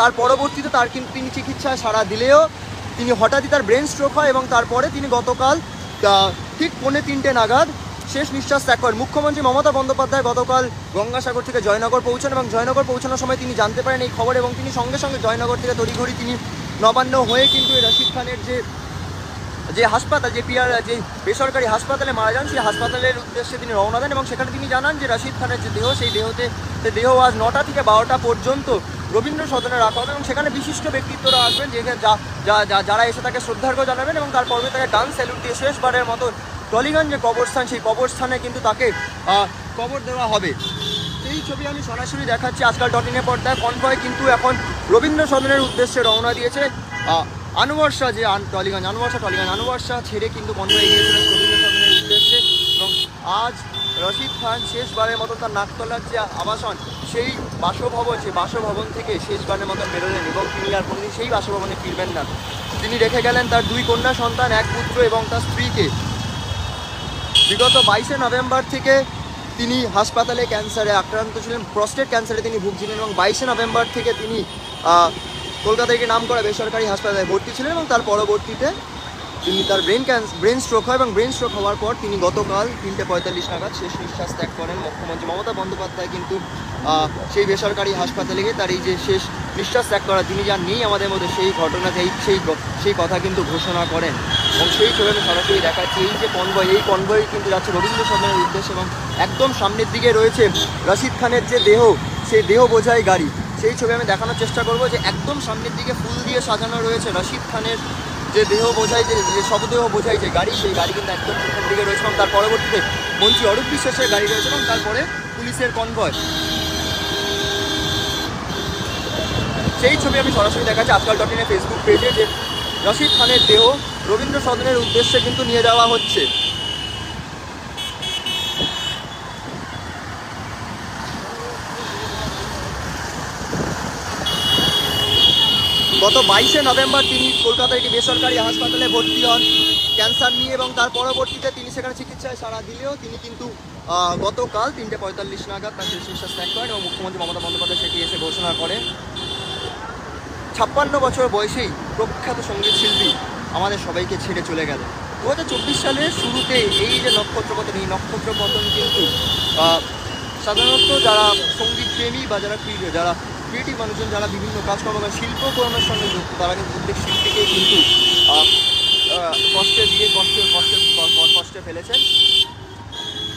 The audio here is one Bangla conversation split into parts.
তার পরবর্তীতে তিনি চিকিৎসায় সাড়া দিলেও তিনি হঠাৎই তার ব্রেন স্ট্রোক হয় এবং তারপরে তিনি গতকাল ঠিক 2:45 নাগাদ শেষ নিঃশ্বাস ত্যাগ করেন। মুখ্যমন্ত্রী মমতা বন্দ্যোপাধ্যায় গতকাল গঙ্গাসাগর থেকে জয়নগর পৌঁছান এবং জয়নগর পৌঁছানোর সময় তিনি জানতে পারেন এই খবর এবং তিনি সঙ্গে সঙ্গে জয়নগর থেকে তড়িঘড়ি তিনি নবান্ন হয়ে কিন্তু রশিদ খানের যে হাসপাতাল যে বেসরকারি হাসপাতালে মারা যান সেই হাসপাতালের উদ্দেশ্যে তিনি রওনা দেন এবং সেখানে তিনি জানান যে রশিদ খানের যে দেহ সেই দেহ আজ 9টা থেকে 12টা পর্যন্ত রবীন্দ্র সদনে রাখা হবে এবং সেখানে বিশিষ্ট ব্যক্তিত্বরা আসবেন যারা এসে তাকে শ্রদ্ধার্ঘ্য জানাবেন এবং তারপরে তাকে ডান স্যালুট দিয়ে শেষবারের মতো টলিগঞ্জ যে কবরস্থান সেই কবরস্থানে কিন্তু তাকে কবর দেওয়া হবে। এই ছবি আমি সরাসরি দেখাচ্ছি আজকাল.in পর্দায়। কনভয় কিন্তু এখন রবীন্দ্র সদনের উদ্দেশ্যে রওনা দিয়েছে। আনোয়ার শাহ যে আনোয়ার শাহ ছেড়ে কিন্তু কনভয় গিয়েছিলেন রবীন্দ্র সদনের উদ্দেশ্যে এবং আজ রশিদ খান শেষবারের মতো তার নাকতলার যে আবাসন সেই বাসভবন থেকে শেষবারের মতো বেরোলেন এবং তিনি আর কোনোদিন সেই বাসভবনে ফিরবেন না। তিনি রেখে গেলেন তার 2 কন্যা সন্তান, 1 পুত্র এবং তার স্ত্রীকে। বিগত 22শে নভেম্বর থেকে তিনি হাসপাতালে ক্যান্সারে আক্রান্ত ছিলেন, প্রস্টেট ক্যান্সারে তিনি ভুগছিলেন এবং 22শে নভেম্বর থেকে তিনি কলকাতায় নামকরা বেসরকারি হাসপাতালে ভর্তি ছিলেন এবং তার পরবর্তীতে তিনি তার ব্রেন স্ট্রোক হয় এবং ব্রেন স্ট্রোক হওয়ার পর তিনি গতকাল 3:45 নাগাদ শেষ নিঃশ্বাস ত্যাগ করেন। মুখ্যমন্ত্রী মমতা বন্দ্যোপাধ্যায় কিন্তু সেই বেসরকারি হাসপাতালে গিয়ে তার এই যে শেষ নিঃশ্বাস ত্যাগ করা তিনি যা নেই আমাদের মধ্যে সেই ঘটনাতে সেই কথা কিন্তু ঘোষণা করেন এবং সেই ছবি আমি সরাসরি দেখাচ্ছি। এই যে কনভয় কিন্তু যাচ্ছে রবীন্দ্র সদনের উদ্দেশ্যে এবং একদম সামনের দিকে রয়েছে রশিদ খানের যে দেহ, সেই দেহ বোঝাই গাড়ি। সেই ছবি আমি দেখানোর চেষ্টা করব যে একদম সামনের দিকে ফুল দিয়ে সাজানো রয়েছে রশিদ খানের যে দেহ বোঝাই যে শবদেহ বোঝাই যে গাড়ি, সেই গাড়ি কিন্তু একদম পিছনের দিকে রয়েছে এবং তার পরবর্তীতে মন্ত্রী অরূপ বিশ্বাসের গাড়ি রয়েছে এবং তারপরে পুলিশের কনভয়। সেই ছবি আমি সরাসরি দেখাচ্ছি আজকাল.in ফেসবুক পেজে যে রশিদ খানের দেহ রবীন্দ্র সদনের উদ্দেশ্যে কিন্তু নিয়ে যাওয়া হচ্ছে। গত 22শে নভেম্বর তিনি কলকাতার একটি বেসরকারি হাসপাতালে ভর্তি হন ক্যান্সার নিয়ে এবং তার পরবর্তীতে তিনি সেখানে চিকিৎসায় সাড়া দিলেও তিনি কিন্তু গতকাল 3:45 নাগাদ তার শেষ নিঃশ্বাস ত্যাগ করেন এবং মুখ্যমন্ত্রী মমতা বন্দ্যোপাধ্যায় সেটি এসে ঘোষণা করে। 56 বছর বয়সেই প্রখ্যাত সঙ্গীত শিল্পী আমাদের সবাইকে ছেড়ে চলে গেল। 2024 সালের শুরুতে এই যে নক্ষত্রপতন, এই নক্ষত্রপতন কিন্তু সাধারণত যারা সঙ্গীত প্রেমী বা যারা ক্রিয়েটিভ মানুষজন যারা বিভিন্ন কাজকর্ম বা শিল্পকর্মের সঙ্গে যুক্ত তারা কিন্তু প্রত্যেক শিল্পীকে কিন্তু কষ্টে ফেলেছেন।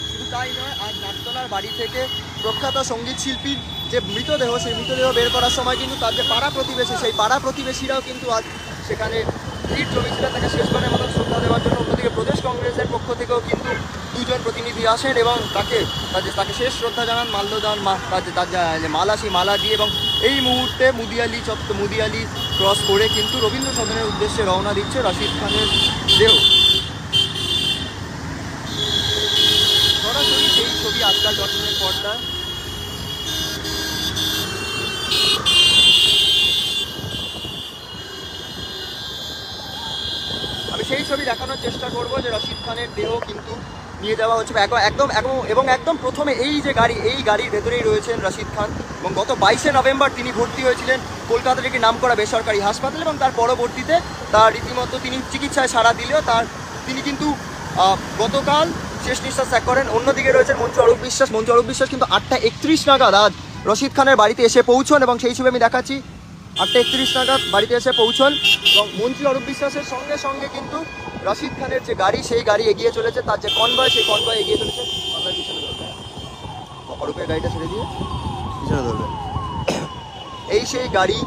শুধু তাই নয়, আজ নাটতলার বাড়ি থেকে প্রখ্যাত সঙ্গীত শিল্পীর যে মৃতদেহ সেই মৃতদেহ বের করার সময় কিন্তু তার যে পাড়া প্রতিবেশী সেই পাড়া প্রতিবেশীরাও কিন্তু আজ সেখানে ভিড় জমেছিলেন তাকে শেষবারের মতো শ্রদ্ধা দেওয়ার জন্য। অন্যদিকে প্রদেশ কংগ্রেসের পক্ষ থেকেও কিন্তু 2 জন প্রতিনিধি আসেন এবং তাকে শেষ শ্রদ্ধা জানান, মাল্যদান তার মালা সেই মালা দিয়ে এবং এই মুহূর্তে মুদিয়ালি ক্রস করে কিন্তু রবীন্দ্র সদনের উদ্দেশ্যে রওনা দিচ্ছে রশিদ খানের দেহ। সরাসরি সেই ছবি আজকাল.in পর্দা। আমি সেই ছবি দেখানোর চেষ্টা করব যে রশিদ খানের দেহ কিন্তু নিয়ে যাওয়া হচ্ছে একদম প্রথমে এই যে গাড়ি, এই গাড়ির ভেতরেই রয়েছেন রশিদ খান এবং গত 22শে নভেম্বর তিনি ভর্তি হয়েছিলেন কলকাতার একটি নামকরা বেসরকারি হাসপাতাল এবং তার পরবর্তীতে তার রীতিমতো তিনি চিকিৎসায় সাড়া দিলেও তিনি কিন্তু গতকাল শেষ নিঃশ্বাস ত্যাগ করেন। অন্যদিকে রয়েছেন মন্ত্রী অরূপ বিশ্বাস কিন্তু 8:31 নাগাদ আজ রশিদ খানের বাড়িতে এসে পৌঁছন এবং সেই ছবি আমি দেখাচ্ছি। 8:31 নাগাদ বাড়িতে এসে পৌঁছন এবং মন্ত্রী অরূপ বিশ্বাসের সঙ্গে সঙ্গে কিন্তু রশিদ খানের যে গাড়ি সেই গাড়ি এগিয়ে চলেছে, তার যে কনভয় সেই কনভয় এগিয়ে চলেছে। অরূপের গাড়িটা ছেড়ে দিয়ে পিছনে ধরবে, এই সেই গাড়ি।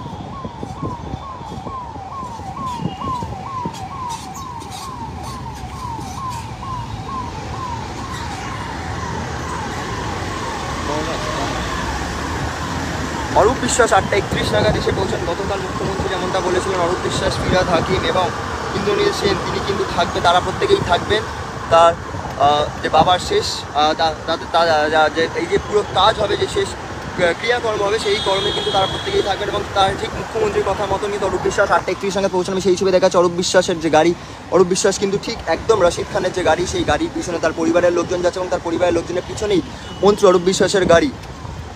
অরূপ বিশ্বাস 8:31 নাগাদ এসে পৌঁছান। গতকাল মুখ্যমন্ত্রী যেমনটা বলেছিলেন অরূপ বিশ্বাস, ফিরহাদ হাকিম এবং ইন্দ্রনীল সেন তিনি কিন্তু থাকবেন, তারা প্রত্যেকেই থাকবেন। তার যে বাবার শেষ এই যে পুরো কাজ হবে, যে শেষ ক্রিয়াকর্ম হবে সেই কর্মে কিন্তু তারা প্রত্যেকেই থাকবেন এবং তার ঠিক মুখ্যমন্ত্রীর কথা মতো কিন্তু অরূপ বিশ্বাস 8:31 নাগাদ পৌঁছান। আমি সেই ছবি দেখাচ্ছি অরূপ বিশ্বাসের যে গাড়ি, অরূপ বিশ্বাস কিন্তু ঠিক একদম রশিদ খানের যে গাড়ি সেই গাড়ির পিছনে তার পরিবারের লোকজন যাচ্ছে এবং তার পরিবারের লোকজনের পিছনেই মন্ত্রী অরূপ বিশ্বাসের গাড়ি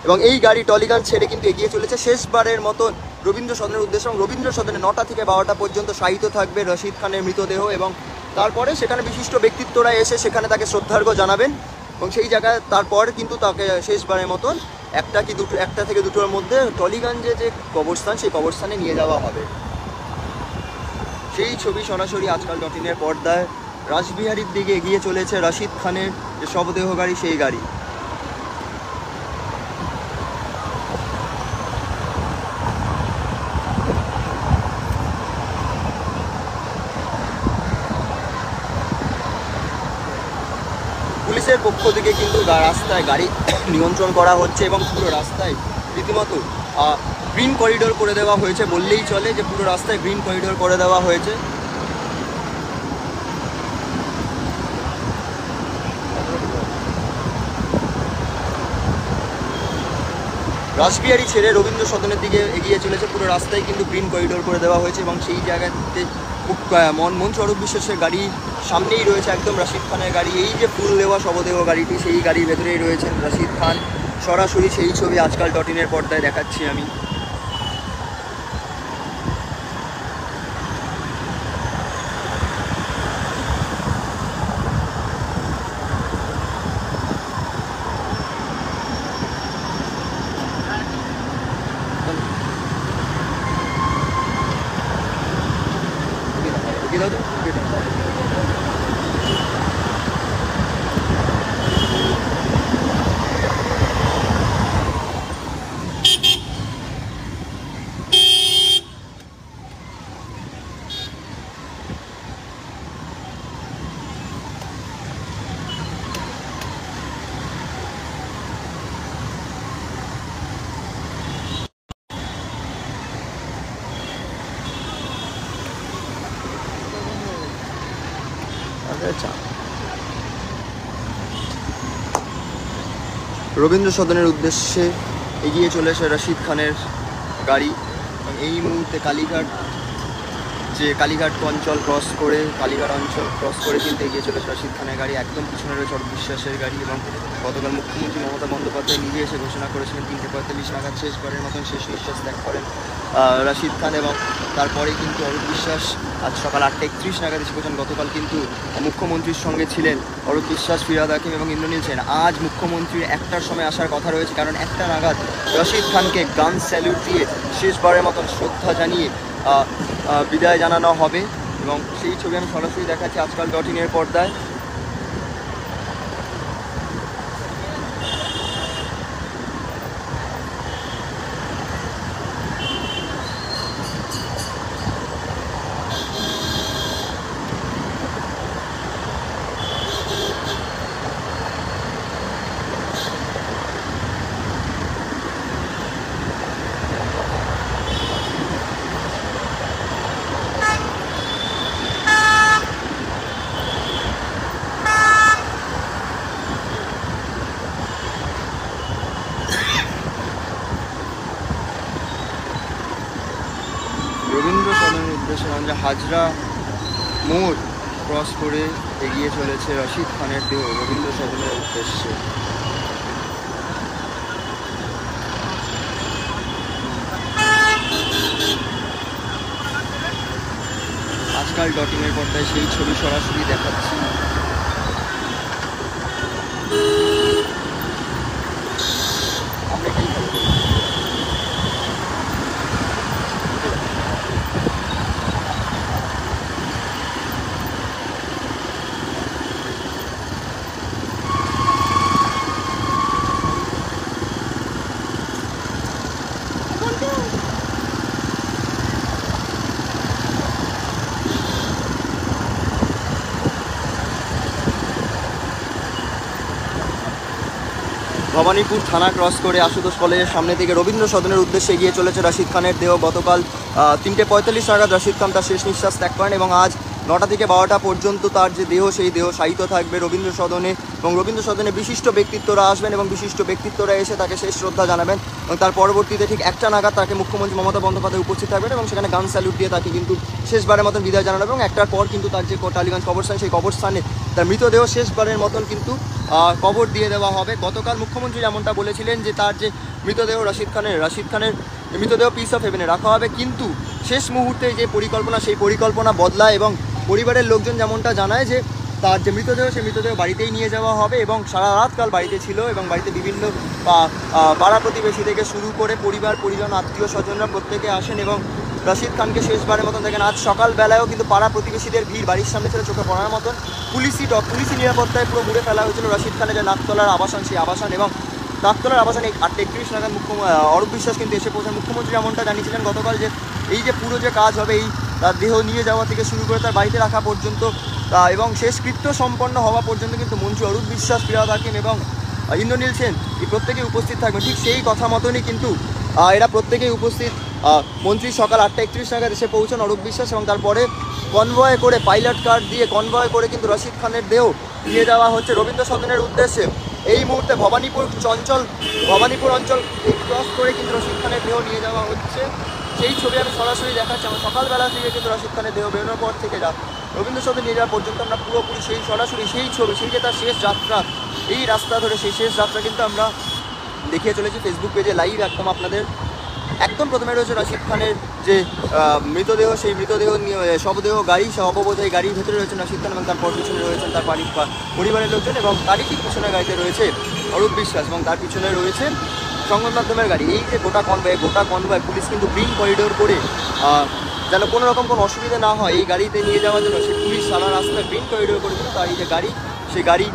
এবং এই গাড়ি টলিগঞ্জ ছেড়ে কিন্তু এগিয়ে চলেছে শেষবারের মতো রবীন্দ্র সদনের উদ্দেশ্যে, এবং রবীন্দ্র সদনে 9টা থেকে 12টা পর্যন্ত শায়িত থাকবে রশিদ খানের মৃতদেহ, এবং তারপরে সেখানে বিশিষ্ট ব্যক্তিত্বরা এসে সেখানে তাকে শ্রদ্ধার্ঘ্য জানাবেন, এবং সেই জায়গায় তারপর কিন্তু তাকে শেষবারের মতন একটা থেকে দুটোর মধ্যে টলিগঞ্জে যে কবরস্থান, সেই কবরস্থানে নিয়ে যাওয়া হবে। সেই ছবি সরাসরি আজকাল.in-এর পর্দায় রাসবিহারীর দিকে এগিয়ে চলেছে রশিদ খানের যে শবদেহ গাড়ি, সেই গাড়ি। পুলিশের পক্ষ থেকে কিন্তু রাস্তায় গাড়ি নিয়ন্ত্রণ করা হচ্ছে, এবং পুরো রাস্তায় রীতিমতো গ্রিন করিডোর করে দেওয়া হয়েছে বললেই চলে, যে পুরো রাস্তায় গ্রিন করিডোর করে দেওয়া হয়েছে। রাসবিহারী ছেড়ে রবীন্দ্র সদনের দিকে এগিয়ে চলেছে, পুরো রাস্তায় কিন্তু গ্রিন করিডোর করে দেওয়া হয়েছে, এবং সেই জায়গাতে মনমোহন স্বরূপ বিশ্বাসের গাড়ি সামনেই রয়েছে একদম রশিদ খানের গাড়ি। এই যে ফুল দেওয়া শবদেহ গাড়িটি, সেই গাড়ির ভেতরেই রয়েছেন রশিদ খান। সরাসরি সেই ছবি আজকাল.in-এর পর্দায় দেখাচ্ছি আমি। রবীন্দ্র সদনের উদ্দেশ্যে এগিয়ে চলেছে রশিদ খানের গাড়ি। এই মুহূর্তে কালীঘাট অঞ্চল ক্রস করে কিন্তু এগিয়ে চলেছে রশিদ খানের গাড়ি। একদম পিছনে রয়েছে অরূপ বিশ্বাসের গাড়ি, এবং গতকাল মুখ্যমন্ত্রী মমতা বন্দ্যোপাধ্যায় নিজে এসে ঘোষণা করেছিলেন 3:45 নাগাদ শেষবারের মতন শেষ নিঃশ্বাস ত্যাগ করেন রশিদ খান, এবং তারপরে কিন্তু অরূপ বিশ্বাস আজ সকাল 8:31 নাগাদ এসে পৌঁছান। গতকাল কিন্তু মুখ্যমন্ত্রীর সঙ্গে ছিলেন অরূপ বিশ্বাস, ফিরহাদ হাকিম এবং ইন্দ্রনীল সেন। আজ মুখ্যমন্ত্রীর 1টার সময় আসার কথা রয়েছে, কারণ 1টা নাগাদ রশিদ খানকে গান স্যালুট দিয়ে শেষবারের মতন শ্রদ্ধা জানিয়ে বিদায় জানানো হবে, এবং সেই ছবি আমি সরাসরি দেখাচ্ছি আজকাল.in-এর পর্দায়। রবীন্দ্র সদনের উদ্দেশ্যে যে হাজরা মোড় ক্রস করে এগিয়ে চলেছে রশিদ খানের দেহ রবীন্দ্র সদনের উদ্দেশ্যে। আজকাল.in-এর পর্দায় সেই ছবি সরাসরি দেখাচ্ছি। ভবানীপুর থানা ক্রস করে আশুতোষ কলেজের সামনে থেকে রবীন্দ্র সদনের উদ্দেশ্যে এগিয়ে চলেছে রশিদ খানের দেহ। গতকাল 3:45 নাগাদ রশিদ খান তার শেষ নিঃশ্বাস ত্যাগ করেন, এবং আজ 9টা থেকে 12টা পর্যন্ত তার যে দেহ, সেই দেহ শায়িত থাকবে রবীন্দ্র সদনে, এবং রবীন্দ্র সদনে বিশিষ্ট ব্যক্তিত্বরা আসবেন, এবং বিশিষ্ট ব্যক্তিত্বরা এসে তাকে শেষ শ্রদ্ধা জানাবেন, এবং তার পরবর্তীতে ঠিক 1টা নাগাদ তাকে মুখ্যমন্ত্রী মমতা বন্দ্যোপাধ্যায় উপস্থিত থাকবেন, এবং সেখানে গান স্যালুট দিয়ে তাকে কিন্তু শেষবারের মতন বিদায় জানানো, এবং 1টার পর কিন্তু তার যে টালিগঞ্জ কবরস্থান, সেই কবরস্থানে তার মৃতদেহ শেষবারের মতন কিন্তু কবর দিয়ে দেওয়া হবে। গতকাল মুখ্যমন্ত্রী যেমনটা বলেছিলেন যে তার যে মৃতদেহ রশিদ খানের মৃতদেহ পিস অফ হেভেনে রাখা হবে। কিন্তু শেষ মুহূর্তে যে পরিকল্পনা, সেই পরিকল্পনা বদলায় এবং পরিবারের লোকজন যেমনটা জানায় যে তার যে মৃতদেহ, সেই মৃতদেহ বাড়িতেই নিয়ে যাওয়া হবে এবং সারা রাতকাল বাড়িতে ছিল এবং বাড়িতে বিভিন্ন পাড়া প্রতিবেশী থেকে শুরু করে পরিবার পরিজন আত্মীয় স্বজনরা প্রত্যেকে আসেন এবং রশিদ খানকে শেষবারের মতন দেখেন। আজ সকালবেলায়ও কিন্তু পাড়া প্রতিবেশীদের ভিড় বাড়ির সামনে ছিল চোখে পড়ার মতন। পুলিশি নিরাপত্তায় পুরো মুড়ে ফেলা হয়েছিল রশিদ খানের যে নাকতলার আবাসন, সেই আবাসন এবং নাকতলার আবাসনে 8:31 নাগাদ অরূপ বিশ্বাস কিন্তু এসে পৌঁছান। মুখ্যমন্ত্রী এমনটা জানিয়েছিলেন গতকাল যে এই যে পুরো যে কাজ হবে, এই তার দেহ নিয়ে যাওয়া থেকে শুরু করে তার বাড়িতে রাখা পর্যন্ত এবং শেষ কৃত্য সম্পন্ন হওয়া পর্যন্ত কিন্তু মন্ত্রী অরূপ বিশ্বাস, ফিরহাদ হাকিম এবং ইন্দ্রনীল সেন এই প্রত্যেকেই উপস্থিত থাকবেন। ঠিক সেই কথা মতনই কিন্তু এরা প্রত্যেকেই উপস্থিত। মন্ত্রী সকাল 8:31 নাগাদ এসে পৌঁছান অরূপ বিশ্বাস এবং তারপরে কনভয় করে, পাইলট কার দিয়ে কনভয় করে কিন্তু রশিদ খানের দেহ নিয়ে যাওয়া হচ্ছে রবীন্দ্র সদনের উদ্দেশ্যে। এই মুহূর্তে ভবানীপুর অঞ্চল ক্রস করে কিন্তু রশিদ খানের দেহ নিয়ে যাওয়া হচ্ছে। সেই ছবি আমি সরাসরি দেখাচ্ছি। আমরা সকালবেলা থেকে কিন্তু রশিদ খানের দেহ বেরোনোর পর থেকে রবীন্দ্র সদন নিয়ে যাওয়া পর্যন্ত আমরা পুরোপুরি সরাসরি সেই ছবি, সেই যে তার শেষ যাত্রা, এই রাস্তা ধরে সেই শেষ যাত্রা কিন্তু আমরা দেখিয়ে চলেছি ফেসবুক পেজে লাইভ একদম আপনাদের। একদম প্রথমে রয়েছে রশিদ খানের যে মৃতদেহ, সেই মৃতদেহ শবদেহ গাড়ি, অপবোঝাই গাড়ির ভেতরে রয়েছেন রশিদ খান এবং তারপর পিছনে রয়েছেন তার পরিবারের লোকজন এবং তারই ঠিক পিছনের গাড়িতে রয়েছে অরূপ বিশ্বাস এবং তার পিছনে রয়েছে সংবাদ মাধ্যমের গাড়ি। এই যে গোটা কনভয় পুলিশ কিন্তু গ্রিন করিডোর করে যেন কোনো রকম কোনো অসুবিধা না হয় এই গাড়িতে নিয়ে যাওয়ার জন্য সেই পুলিশ সারা রাস্তায় গ্রিন করিডোর করেছিল। তার এই যে গাড়ি, সেই গাড়ি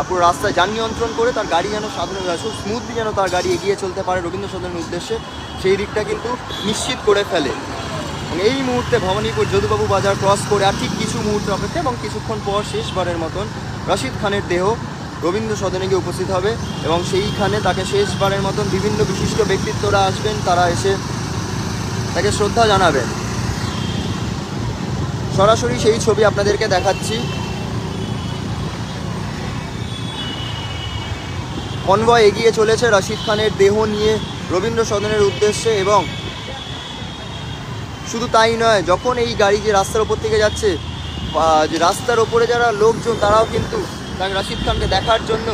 পুরো রাস্তায় যান নিয়ন্ত্রণ করে তার গাড়ি যেন খুব স্মুথলি যেন তার গাড়ি এগিয়ে চলতে পারে রবীন্দ্র সদনের উদ্দেশ্যে, সেই দিকটা কিন্তু নিশ্চিত করে ফেলে। এবং এই মুহূর্তে ভবানীপুর যদুবাবু বাজার ক্রস করে আর ঠিক কিছু মুহূর্ত অপেক্ষা এবং কিছুক্ষণ পর শেষবারের মতন রশিদ খানের দেহ রবীন্দ্র সদনে গিয়ে উপস্থিত হবে এবং সেইখানে তাকে শেষবারের মতন বিভিন্ন বিশিষ্ট ব্যক্তিত্বরা আসবেন, তারা এসে তাকে শ্রদ্ধা জানাবেন। সরাসরি সেই ছবি আপনাদেরকে দেখাচ্ছি। কনভয় এগিয়ে চলেছে রশিদ খানের দেহ নিয়ে রবীন্দ্র সদনের উদ্দেশ্যে এবং শুধু তাই নয়, যখন এই গাড়ি যে রাস্তার ওপর থেকে যাচ্ছে, যে রাস্তার ওপরে যারা লোকজন তারাও কিন্তু রশিদ খানকে দেখার জন্য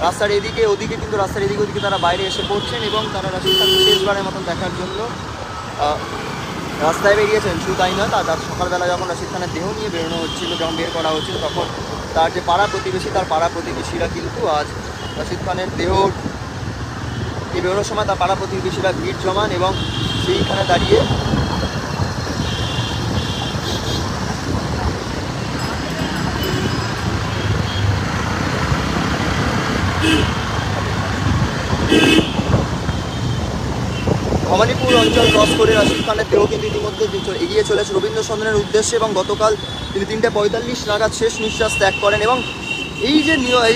রাস্তার এদিকে ওদিকে তারা বাইরে এসে পড়ছেন এবং তারা রশিদ খানকে শেষবারের মতন দেখার জন্য রাস্তায় বেরিয়েছেন। শুধু তাই নয়, তার সকালবেলা যখন রশিদ খানের দেহ নিয়ে বের করা হচ্ছিল তখন তার যে পাড়া প্রতিবেশীরা কিন্তু আজ রশিদ খানের দেহ বেরোনোর সময় তার পাড়া প্রতিবেশীরা ভিড় জমান এবং সেইখানে দাঁড়িয়ে ভবানীপুর অঞ্চল ক্রস করে রশিদ খানের দেহ কিন্তু ইতিমধ্যে এগিয়ে চলেছে রবীন্দ্র সদনের উদ্দেশ্যে এবং গতকাল তিনি 3:45 নাগাদ শেষ নিঃশ্বাস ত্যাগ করেন এবং এই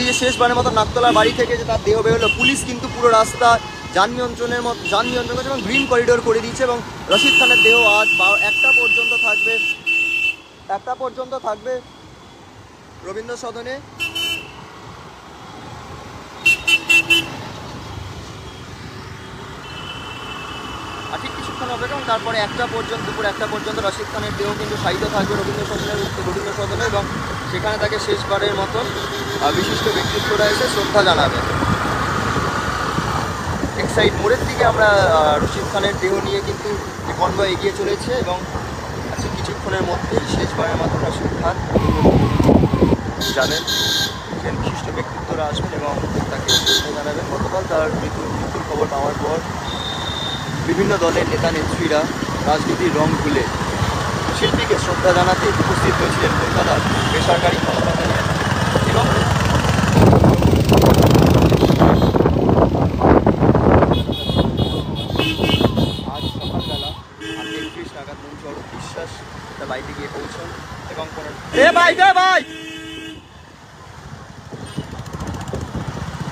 যে শেষবারের মতো নাকতলার বাড়ি থেকে যে তার দেহ বেরোলো, পুলিশ কিন্তু পুরো রাস্তা যান নিয়ন্ত্রণ করছে এবং গ্রিন করিডোর করে দিচ্ছে এবং রশিদ খানের দেহ আজ 1টা পর্যন্ত থাকবে রবীন্দ্র সদনে। আর ঠিক কিছুক্ষণ অপেক্ষা এবং তারপরে দুপুর 1টা পর্যন্ত রশিদ খানের দেহ কিন্তু শায়িত থাকবে রবীন্দ্র সদনে এবং সেখানে তাকে শেষবারের মতন বিশিষ্ট ব্যক্তিত্বরা এসে শ্রদ্ধা জানাবে। এক্সাইড মোড়ের দিকে আমরা রশিদ খানের দেহ নিয়ে কিন্তু কনভয় এগিয়ে চলেছে এবং কিছুক্ষণের মধ্যেই শেষবারের মতন রশিদ খান যাবেন, বিশিষ্ট ব্যক্তিত্বরা আসবেন এবং তাকে শ্রদ্ধা জানাবেন। গতকাল তার মৃত্যুর খবর পাওয়ার পর বিভিন্ন দলের নেতা নেত্রীরা রাজনীতির রং ভুলে শিল্পীকে শ্রদ্ধা জানাতে উপস্থিত হয়েছিলেন কলকাতার বেসরকারি হাসপাতালে এবং আজ সকালবেলা 8:31 নাগাদ মন্ত্রী অরূপ বিশ্বাস তার বাড়িতে গিয়ে পৌঁছন এবং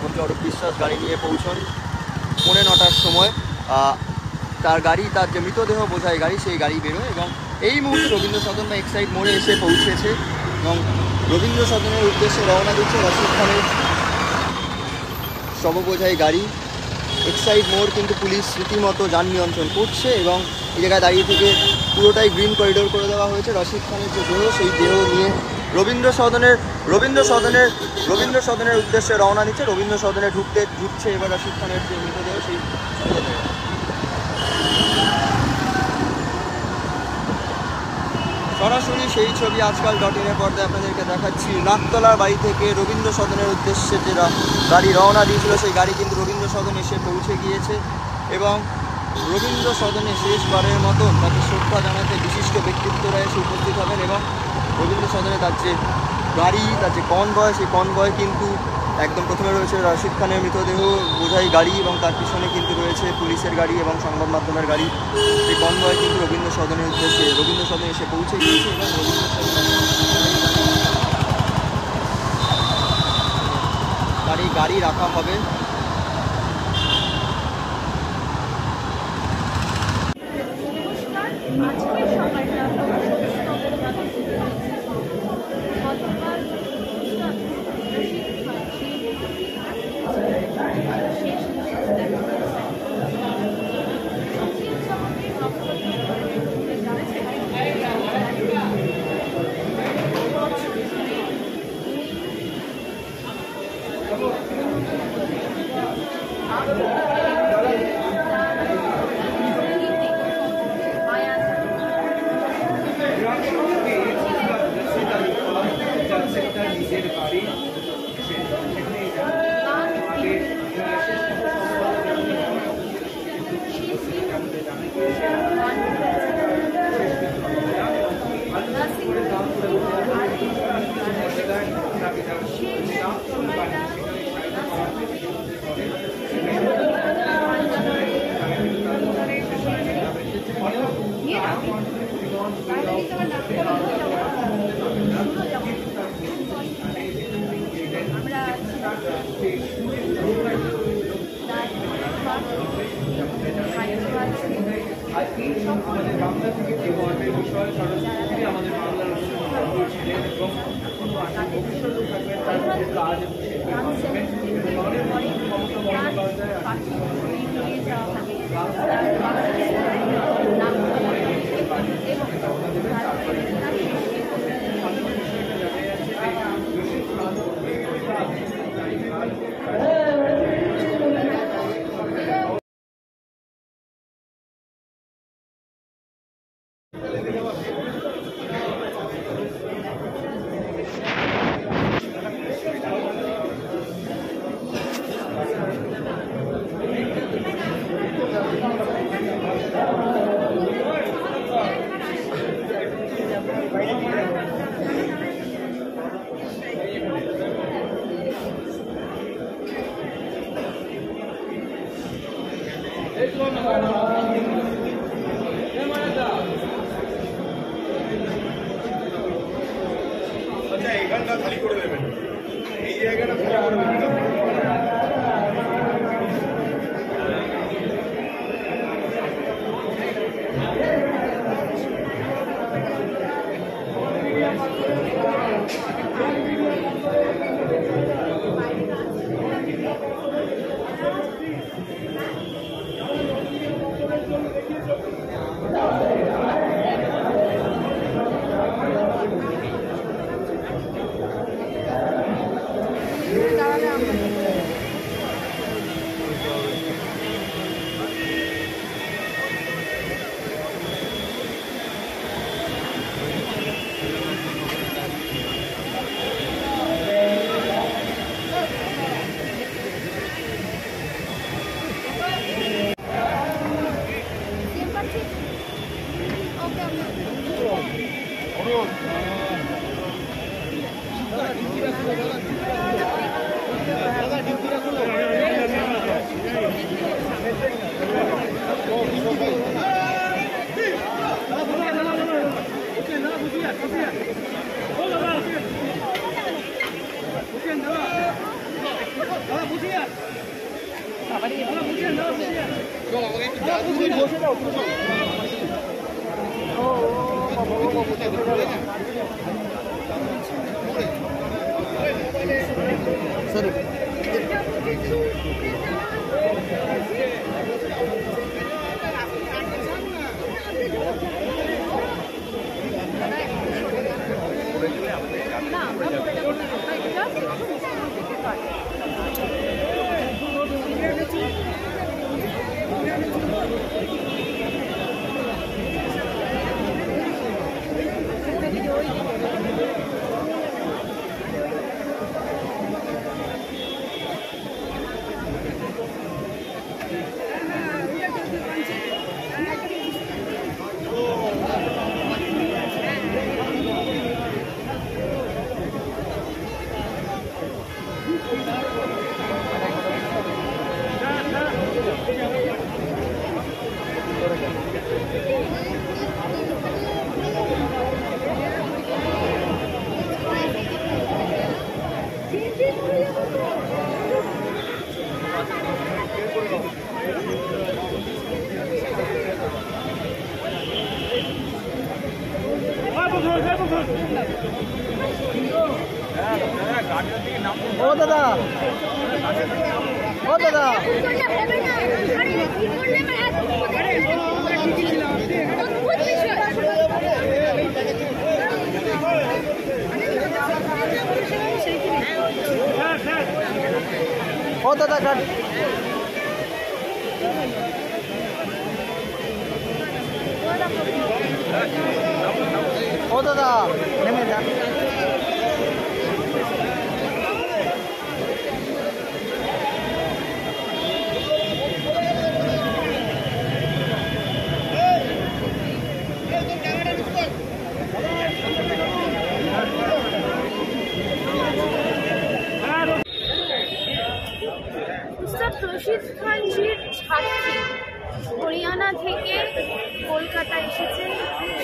মন্ত্রী অরূপ বিশ্বাস গাড়ি নিয়ে পৌঁছন 9:45 সময়। তার যে মৃতদেহ বোঝাই গাড়ি, সেই গাড়ি বেরোয় এবং এই মুহূর্তে রবীন্দ্র সদন বা এক্সাইড মোড়ে এসে পৌঁছেছে এবং রবীন্দ্র সদনের উদ্দেশ্যে রওনা দিচ্ছে রশিদ খানের শববোঝাই গাড়ি। এক্সাইড মোড় কিন্তু পুলিশ রীতিমতো যান নিয়ন্ত্রণ করছে এবং এই জায়গায় দাঁড়িয়ে থেকে পুরোটাই গ্রিন করিডোর করে দেওয়া হয়েছে। রশিদ খানের যে দেহ, সেই দেহ নিয়ে রবীন্দ্র সদনের উদ্দেশ্যে রওনা দিচ্ছে। রবীন্দ্র সদনে ঢুকছে এবার রশিদ খানের যে মৃতদেহ, সেই মৃতদেহ সেই ছবি আজকাল .in-এর পর্দায় আপনাদেরকে দেখাচ্ছি। নাকতলার বাড়ি থেকে রবীন্দ্র সদনের উদ্দেশ্যে যে গাড়ি রওনা দিয়েছিল সেই গাড়ি কিন্তু রবীন্দ্র সদন এসে পৌঁছে গিয়েছে এবং রবীন্দ্র সদনে শেষবারের মতো তাকে শ্রদ্ধা জানাতে বিশিষ্ট ব্যক্তিত্বরা এসে উপস্থিত হবেন এবং রবীন্দ্র সদনে তার যে গাড়ি, তার যে কনভয়, সেই কনভয় কিন্তু একদম প্রথমে রয়েছে রাশিদ খানের মৃতদেহ বোঝাই গাড়ি এবং তার পিছনে কিন্তু রয়েছে পুলিশের গাড়ি এবং সংবাদ মাধ্যমের গাড়ি। সেই কনভয় কিন্তু রবীন্দ্র সদনের উদ্দেশ্যে রবীন্দ্র সদনে এসে পৌঁছে গিয়েছে এবং রবীন্দ্র সদনে গাড়ি রাখা হবে। আমাদের বাংলা থেকে যে গর্বের বিষয় সরস্বতী আমাদের বাংলার ছিলেন এবং কোনো ভবিষ্যৎ থাকবেন তার মধ্যে কাজ এবং অনেক মমতা আচ্ছা এখানটা খালি করে দেবেন, এই জায়গাটা খালি করে দেবেন। ও দাদা, ও দাদা, ও দাদা গাড়ি, ও দাদা নেমে যান। রশিদ খানজির ছাত্রী হরিয়ানা থেকে কলকাতা এসেছে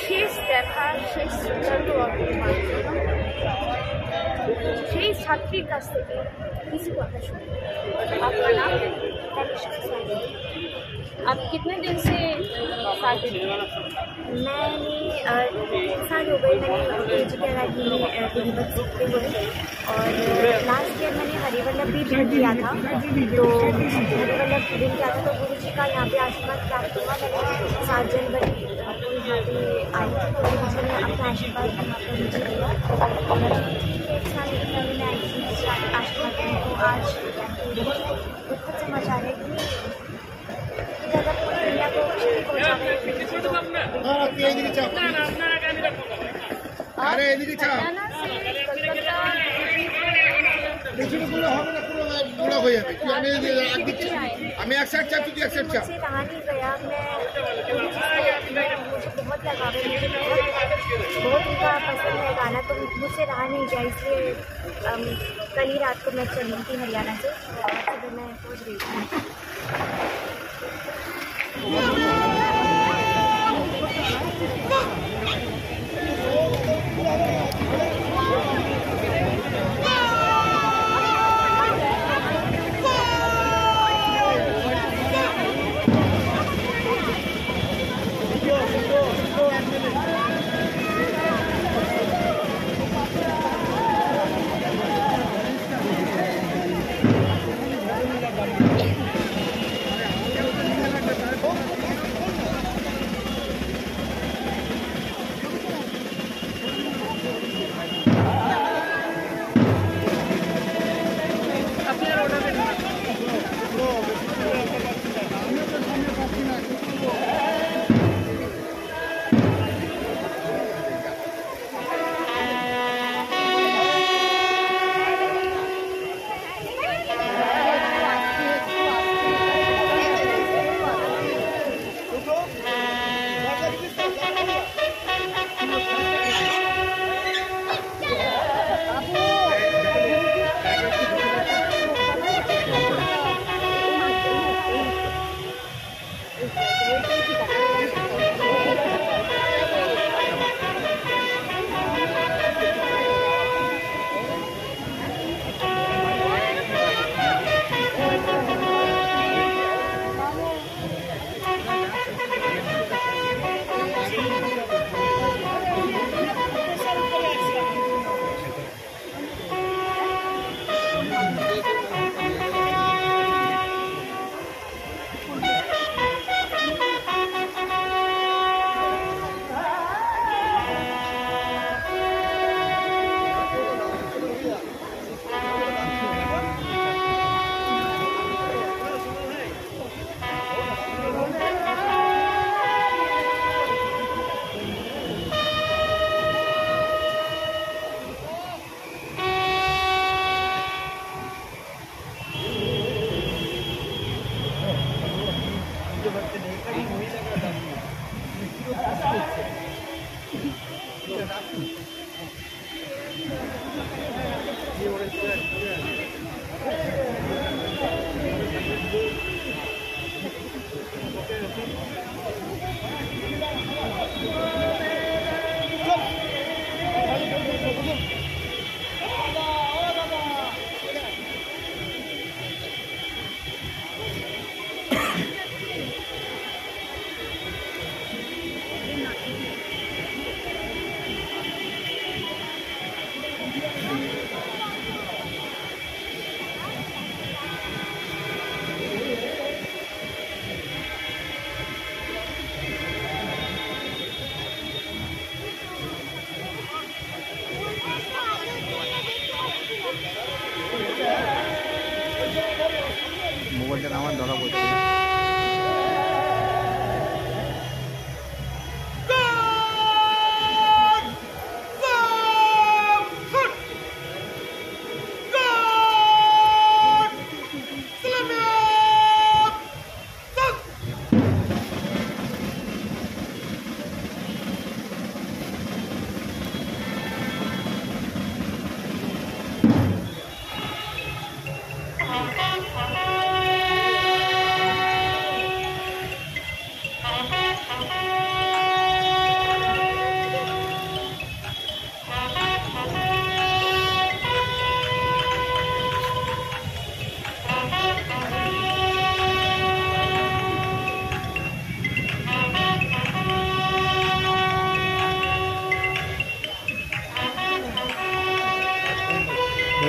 শেষ দেখা, শেষ সিদ্ধান্ত অবলম্বন। সেই ছাত্রীর কাছ থেকে কিছু কথা শুনি। আপনার नाम? आप कितने दिन से साथ हैं? मैंने 3 साल हो गए मैंने PG अकेडमी में विधिवत सीखते हुए, और लास्ट ईयर मैंने हरिवल्लभ भी ज्वाइन किया था। तो हरिवल्लभ ज्वाइन किया था तो गुरु जी का यहाँ पे आशीर्वाद प्राप्त हुआ। मैंने 7 जनवरी को यहाँ पे आई थी, तो गुरु जी ने अपना आशीर्वाद यहाँ पर मुझे दिया। और 1 साल पहले मैं आई थी आशीर्वाद में, तो आज दुखद समाचार है कि इंडिया को पहुँचा रहे আমি এক সাইড চাপ, তুই এক সাইড চাপ। मुझे रहा नहीं गया, मुझे बहुत लगा, मुझे बहुत उनका पसंद है गाना, तो मुझसे रहा नहीं गया। इसलिए कल ही रात को मैं चली थी हरियाणा से, और सुबह मैं पहुँच गई थी।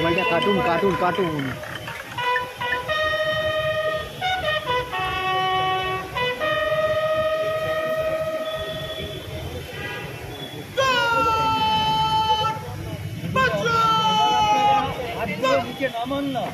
মোবাইলটা কার্টুন কার্টুন কার্টুন। নামান না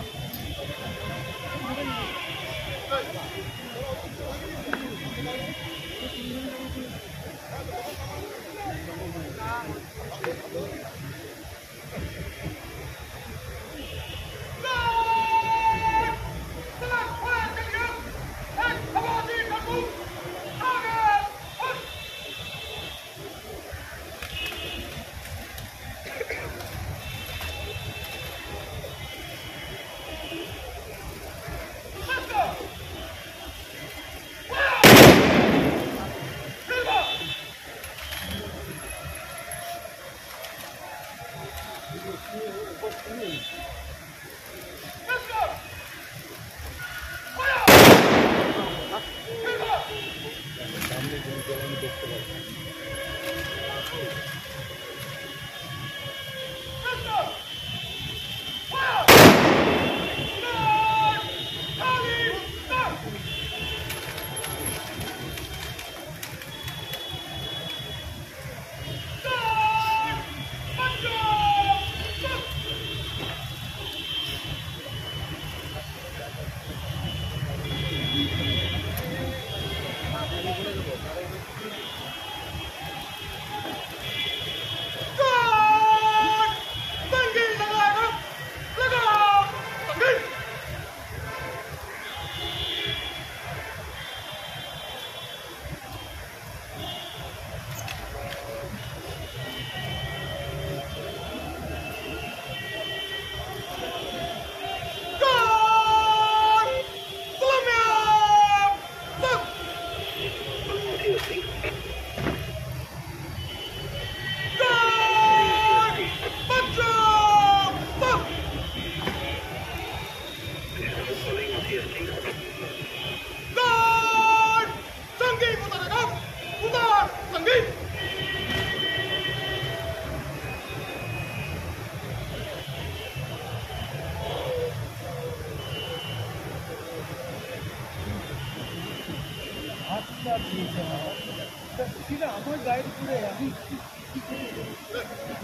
আমার গাইড করে আমি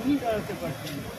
উনি দাঁড়াতে পারছি না।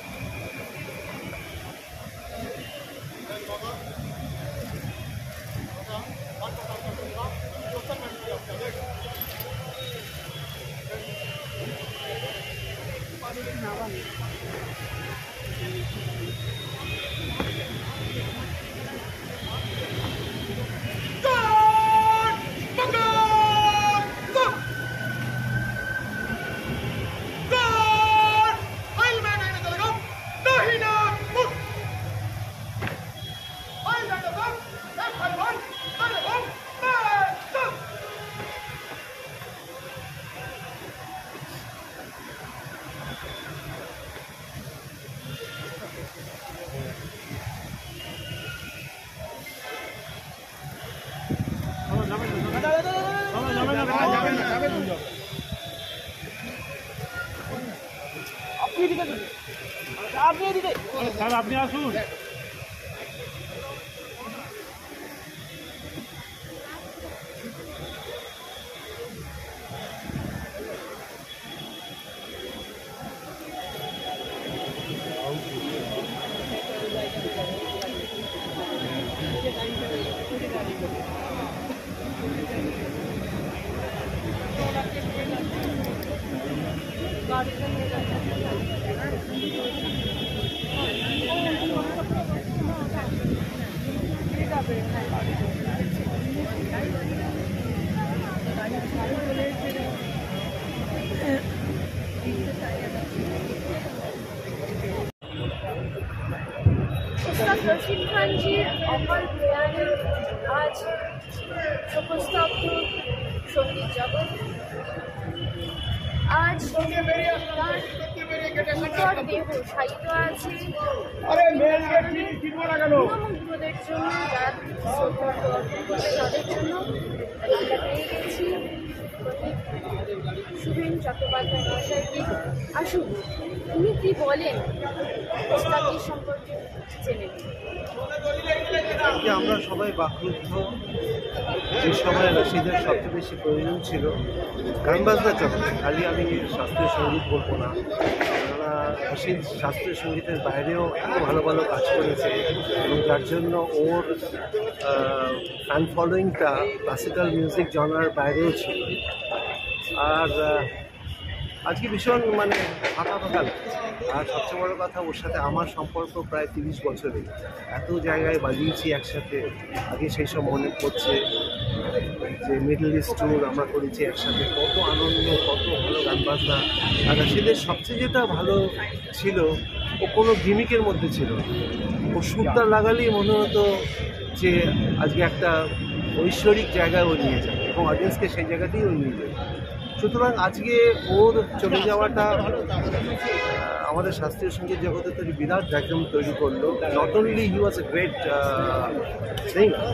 আপনি আসুন। प्रशिक्षण जी অমর প্রয়াণে আজ শোকস্তব্ধ সঙ্গীত জগৎ। আজ তার দেহ সাহিত্য আছে গুণমুগ্ধদের জন্য, যারা সৌভাগ্য অর্জন করবে তাদের জন্য আমরা পেয়ে গেছি শুভেন চট্টোপাধ্যায় মহাশয়কে আসুন, উনি কি বলেন ওস্তাদের সম্পর্কে জেনে নিন। যে আমরা সবাই বাকরুদ্ধ, যে সময় রশিদের সবচেয়ে বেশি প্রয়োজন ছিল গান বাজনা জগতে। খালি আমি শাস্ত্রীয় সঙ্গীত বলবো না, কেননা রশিদ শাস্ত্রীয় সঙ্গীতের বাইরেও এত ভালো ভালো কাজ করেছে এবং যার জন্য ওর ফ্যান ফলোয়িংটা ক্লাসিক্যাল মিউজিক জনার বাইরেও ছিল। আর আজকে ভীষণ মানে ফাঁকা ফাঁকা লাগছে। আর সবচেয়ে বড় কথা, ওর সাথে আমার সম্পর্ক প্রায় 30 বছরের। এত জায়গায় বাজিয়েছি একসাথে। আগে সেই সব মনে পড়ছে যে মিডল ইস্ট ট্যুর আমরা করেছি একসাথে, কত আনন্দ, কত ভালো গান বাজনা। আর রশিদের সবচেয়ে যেটা ভালো ছিল, ও কোনো গিমিকের মধ্যে ছিল না। ও সুরটা লাগালেই মনে হতো যে আজকে একটা ঐশ্বরিক জায়গায় ও নিয়ে যায় এবং অডিয়েন্সকে সেই জায়গাতেই ও নিয়ে যায়। সুতরাং আজকে ওর চলে যাওয়াটা আমাদের শাস্ত্রীয় সঙ্গীত জগতে তৈরি বিরাট ভ্যাকুয়াম তৈরি করলো। Not only he was a great singer,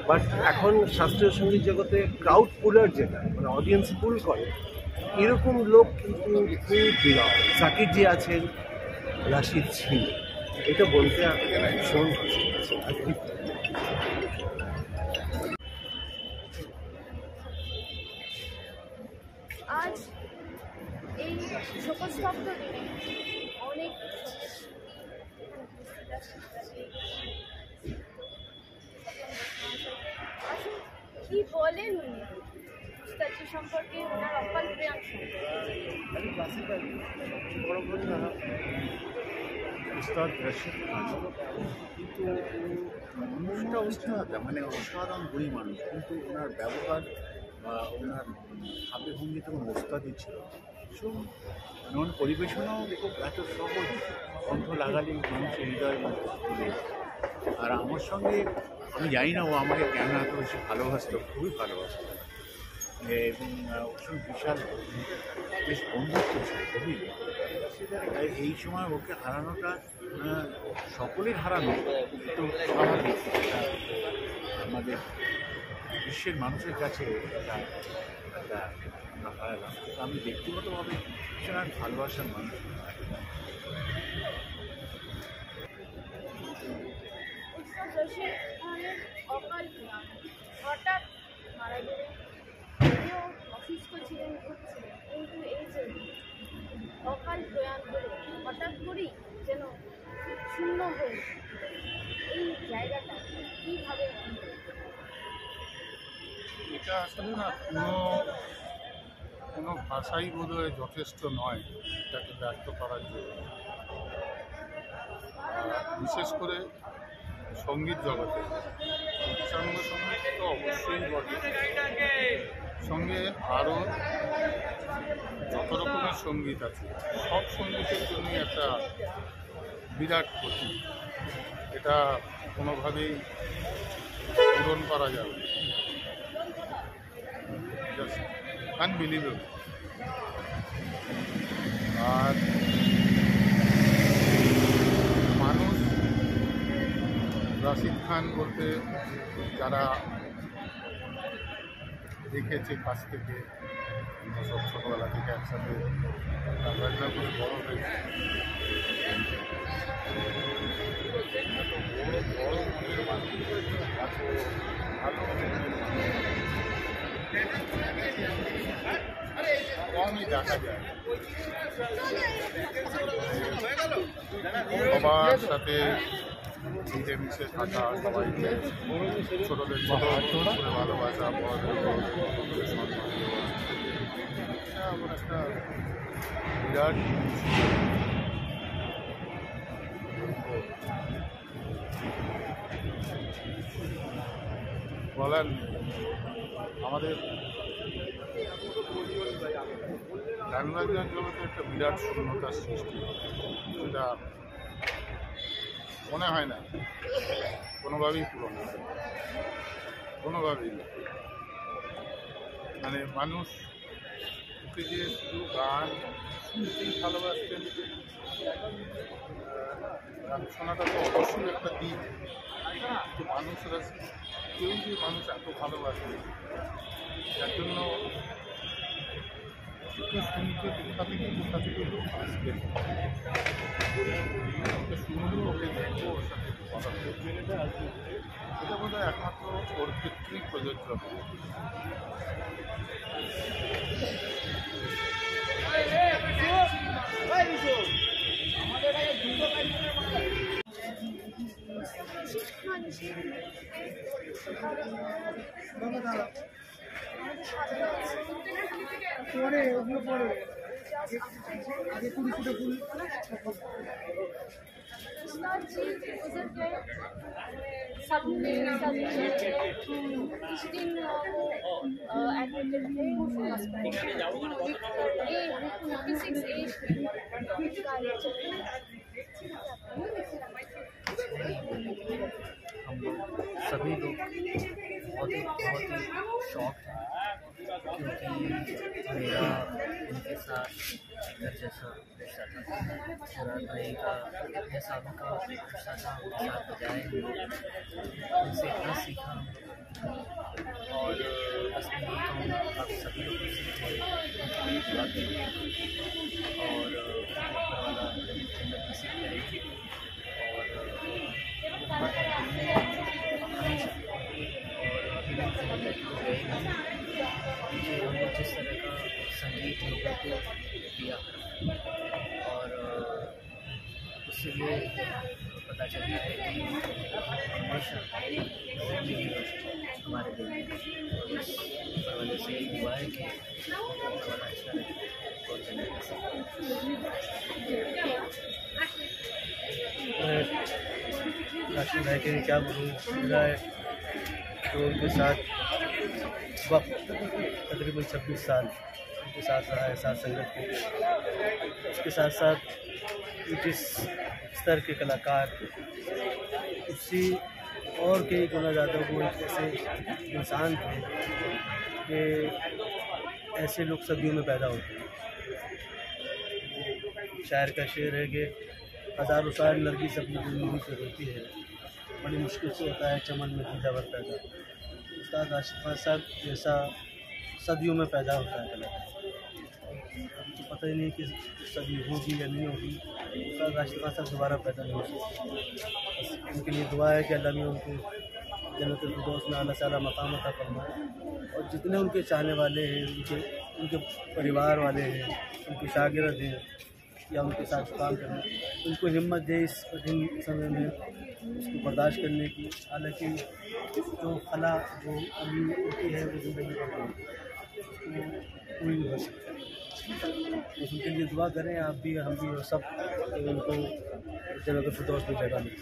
but এখন শাস্ত্রীয় সঙ্গীত জগতে ক্রাউড পুলার, যেটা মানে অডিয়েন্স পুল করে, এরকম লোক কিন্তু খুব বিরল। জাকির জি আছেন, রাশিদ ছিল, এটা বলতে ভীষণ খুশি লাগছে। আজ এই শোকস্তব্ধ দিনে অনেক আসুন কি বলেন উনি ওস্তাদজি সম্পর্কে, ওনার অকাল প্রয়াণ উস্তাদ রশিদ খান কিন্তু মানুষটা উস্তাদ, মানে অসাধারণ গুণী মানুষ, কিন্তু ওনার ব্যবহার বা ওনার হাতে ভঙ্গি তখন ওস্তাদই ছিল। নন পরিবেশনাও খুব এত সহজ, কণ্ঠ লাগালেই মানুষের হৃদয়ের মধ্যে তুলে। আর আমার সঙ্গে আমি জানি না ও আমাকে কেন এত বেশি ভালোবাসতো, খুবই ভালোবাসতো এবং ওর সঙ্গে বিশাল বেশ বন্ধুত্ব ছিল খুবই। তাই এই সময় ওকে হারানোটা সকলের হারানো কিন্তু স্বাভাবিক, আমাদের বিশ্বের মানুষের কাছে একটা আমরা হারালাম। আমি ব্যক্তিগতভাবে ভীষণ ভালোবাসার মানুষ। ওস্তাদ রশিদ খানের অকাল প্রয়াণ হঠাৎ মারা গেলেন। যদিও অসুস্থ ছিলেন, ঘুরছিলেন, কিন্তু এই যে অকাল প্রয়াণ হলো হঠাৎ করেই যেন শূন্য হয়ে এই জায়গাটা কীভাবে এটা আসলে না কোনো ভাষাই বোধহয় যথেষ্ট নয় এটাকে ব্যক্ত করার জন্য। বিশেষ করে সঙ্গীত জগতে উচ্চাঙ্গ সঙ্গীত তো অবশ্যই বটে, সঙ্গে আরও যত রকমের সঙ্গীত আছে সব সঙ্গীতের জন্যই একটা বিরাট ক্ষতি। এটা কোনোভাবেই পূরণ করা যাবে না। Just unbelievable. আর মানুষ রাশিদ খান বলতে যারা দেখেছে কাছ থেকে, সব ছোটোবেলা থেকে একসাথে রান্না করে বড় হয়েছে, এত বড় বড় মনের মানুষ, এত ভালো কমই দেখা যায়। সবার সাথে মিলেমিশে থাকা, সবাইকে ছোটদের ছোট করে ভালোবাসা, বড়দের বড়দের সম্মান দেওয়া, এটা আমার একটা বিরাট বলার নেই। আমাদের গান বাজনার জগতে একটা বিরাট শূন্যতার সৃষ্টি, সেটা মনে হয় না কোনোভাবেই পূরণ হবে, কোনোভাবেই না। মানে মানুষ ওকে যে শুধু গান শুনতেই ভালোবাসতেন, গান শোনাটা তো অবশ্যই একটা দিক, কিন্তু মানুষরা কেউ যে মানুষ এত ভালোবাসে, যার জন্য তো শুনতে কোথা থেকে লোক আসবে, তো শুনবো, ওকে দেখবো, ওর সাথে একটু কথা বলবো। এটা বোধ হয় একমাত্র ওর ক্ষেত্রেই প্রযোজ্য হবে। পরে ওগুলো পরে আগে 20 ফুটে ফুল सबने इस दिन वो एडमिटेड थे 56 एज हम लोग सभी लोग बहुत ही शॉक हैं, क्योंकि मेरा उनके साथ घर जैसा रिश्ता था। मुराद भाई का इतने सालों का रिश्ता था, उनके साथ बजाय उनसे इतना सीखा और बस मैं यही कहूँगा आप सभी लोग सीखें और ऊपर वाला जन्नत नसीब करेगी और हमेशा और हमने जिस तरह का संगीत लोगों को दिया और उससे ये पता चलता है कि हमेशा ज़िंदगी में हमारे दिल में इस वाले से यही हुआ है कि हमारा अच्छा है और राशि भाई के क्या बोलूँ, मेरा तो उनके साथ वक्त तकरीबन 26 साल उनके साथ रहा है, साथ संगत की। उसके साथ साथ जिस स्तर के कलाकार उसी और कई गुना ज़्यादा वो एक ऐसे इंसान थे कि ऐसे लोग सदियों में पैदा होते हैं। शायर का शेर है कि हज़ारों साल नरगिस अपनी ज़िंदगी से रोती है, बड़ी मुश्किल से होता है चमन में दिलदावर पैदा। उस्ताद आशिक़ खान साहब जैसा सदियों में पैदा होता है कलाकार, तो पता ही नहीं कि सदी होगी या नहीं होगी। उस्ताद आशिक़ खान साहब दोबारा पैदा नहीं हो सकते। बस उनके लिए दुआ है कि अल्लाह में उनको जन्नतुल फिरदौस में आला साला मकाम अता फरमाए और जितने उनके चाहने वाले हैं, उनके परिवार वाले हैं, उनके शागिर्द हैं या उनके साथ काम करना, उनको हिम्मत दे इस कठिन समय में उसको बर्दाश्त करने की। हालांकि जो खला जो अभी होती है वो ज़िंदगी का पूरी नहीं हो सकती, तो उनके लिए दुआ करें आप भी, हम भी और सब, उनको जन्नतुल फिरदौस में जगह मिले।